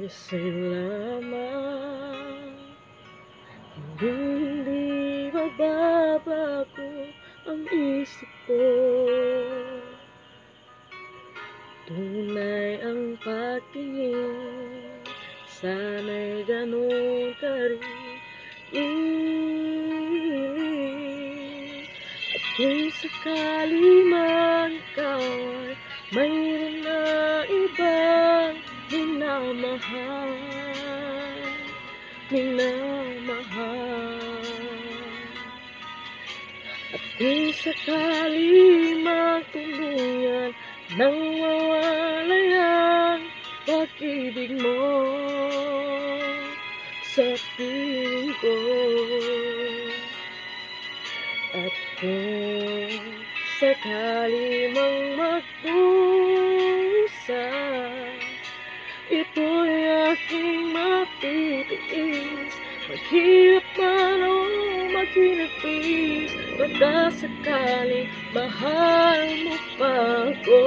ay sa'yo lamang. Hindi mababago ang isip ko. Tunay ang pagtingin, sana'y ganun ka rin. At kung sakali man ikaw ay mayroon na ibang minamahal, at kung sakali magtuluyan nang mawalay ang pag-ibig mo sa piling ko, at kung sakali mang magdusa, ito'y aking matitiis. Maghirap man o maghinagpis, baka sakaling mahal mo pa ako.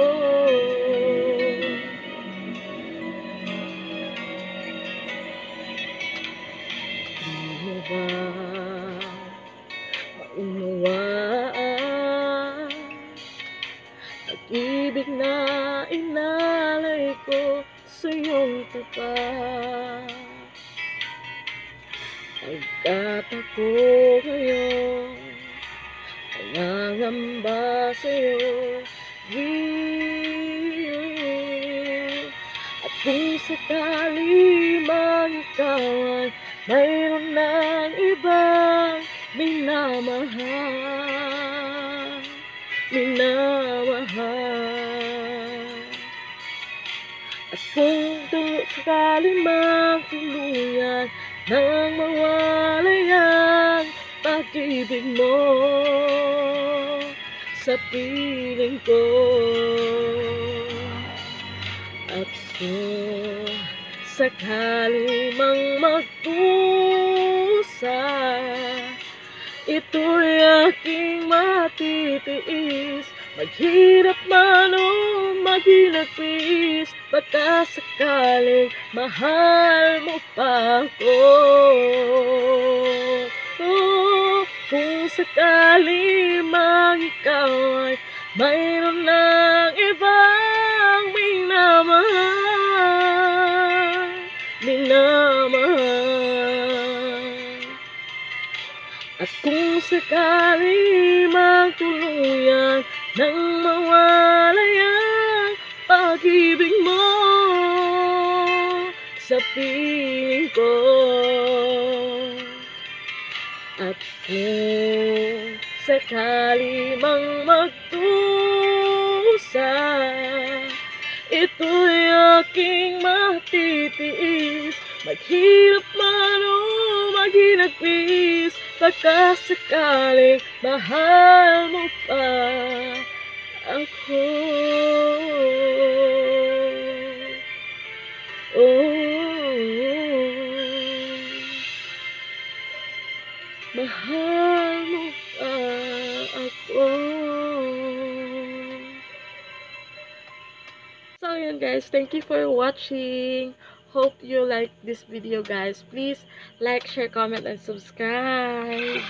Di mo ba maunawaan pag-ibig na inalay ko sa iyong tapat? Pagkat ako ngayon nangangamba sa'yo, at kung sakali man ikaw ay mayroon ng ibang minamahal, at kung sakali magtuluyan nang mawalay ang pag-ibig mo sa piling ko, at kung sakali mang magdusa, ito'y aking matitiis. Maghirap man o maghinagpis, baka sakaling mahal mo pa ako. Kung sakali mang ikaw ay mayroon ng ibang minamahal, at kung sakali magtuluyan nang mawalay ang pag-ibig mo sa piling ko, at kung sakali mang magdusa, ito'y aking matitiis. Maghirap man o maghinagpis, baka sakaling mahal mo pa ako. Mahal mo pa ako. So yun guys, thank you for watching. Hope you like this video guys. Please like, share, comment, and subscribe.